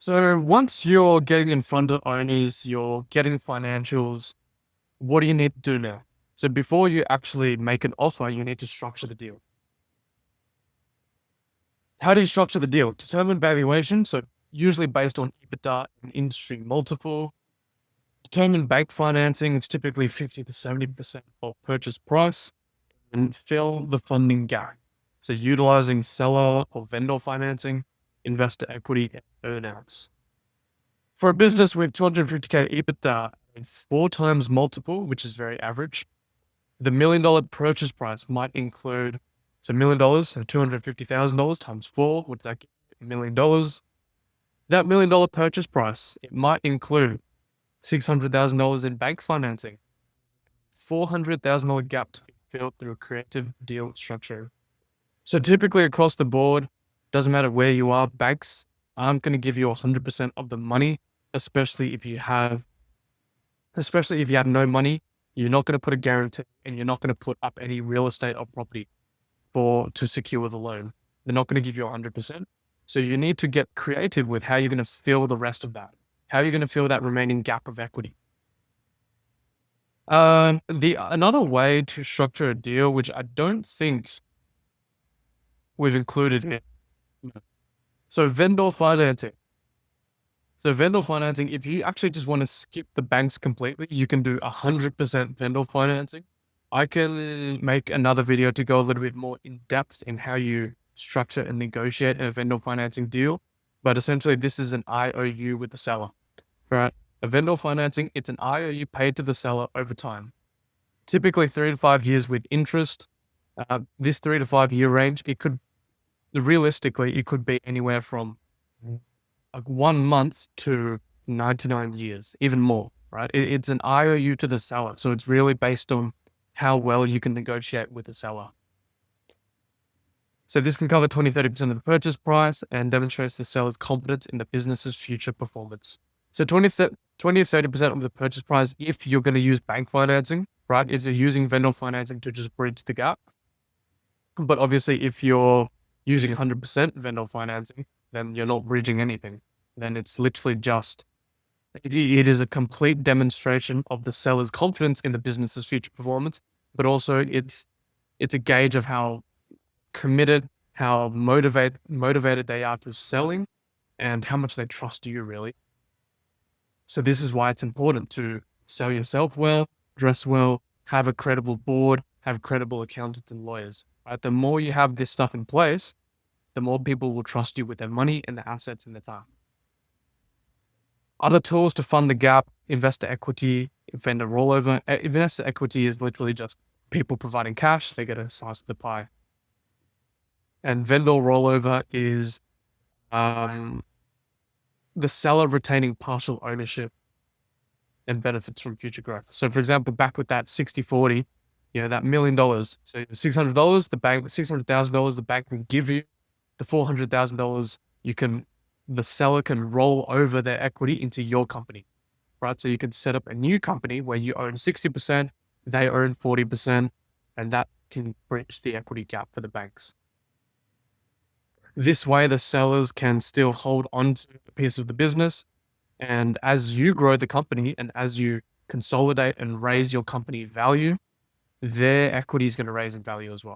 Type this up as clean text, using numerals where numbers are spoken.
So once you're getting in front of owners, you're getting financials, what do you need to do now? So before you actually make an offer, you need to structure the deal. How do you structure the deal? Determine valuation. So usually based on EBITDA and industry multiple. Determine bank financing. It's typically 50 to 70% of purchase price, and fill the funding gap. So utilizing seller or vendor financing, investor equity, and earnouts. For a business with 250K EBITDA, it's 4 times multiple, which is very average. The $1 million purchase price might include, so $1 million, so $250,000 times 4, which is like $1 million. That $1 million purchase price, it might include $600,000 in bank financing, $400,000 gap to be filled through a creative deal structure. So typically across the board, doesn't matter where you are, banks aren't going to give you 100% of the money, especially if you have no money. You're not going to put a guarantee, and you're not going to put up any real estate or property to secure the loan. They're not going to give you 100%. So you need to get creative with how you're going to fill the rest of that. How are you going to fill that remaining gap of equity? Another way to structure a deal, which I don't think we've included here. So vendor financing. If you actually just want to skip the banks completely, you can do 100% vendor financing. I can make another video to go a little bit more in depth in how you structure and negotiate a vendor financing deal. But essentially, this is an IOU with the seller, right? A vendor financing, it's an IOU paid to the seller over time. Typically 3 to 5 years with interest. This 3 to 5 year range, realistically, it could be anywhere from like 1 month to 99 years, even more, right? It's an IOU to the seller. So it's really based on how well you can negotiate with the seller. So this can cover 20-30% of the purchase price and demonstrates the seller's confidence in the business's future performance. So 20 to 30% of the purchase price, if you're going to use bank financing, right? If you're using vendor financing to just bridge the gap. But obviously, if you're using 100% vendor financing, then you're not bridging anything. Then it's literally just, it is a complete demonstration of the seller's confidence in the business's future performance, but also it's a gauge of how committed, how motivated they are to selling, and how much they trust you, really. So this is why it's important to sell yourself well, dress well, have a credible board, have credible accountants and lawyers, right? The more you have this stuff in place, the more people will trust you with their money and their assets and their time. Other tools to fund the gap: investor equity, vendor rollover. Investor equity is literally just people providing cash. They get a slice of the pie. And vendor rollover is the seller retaining partial ownership and benefits from future growth. So for example, back with that 60-40, that $1 million. So $600, $600,000, the bank will give you. The $400,000, the seller can roll over their equity into your company, right? So you can set up a new company where you own 60%, they own 40%, and that can bridge the equity gap for the banks. This way, the sellers can still hold on to a piece of the business. And as you grow the company and as you consolidate and raise your company value, their equity is going to raise in value as well.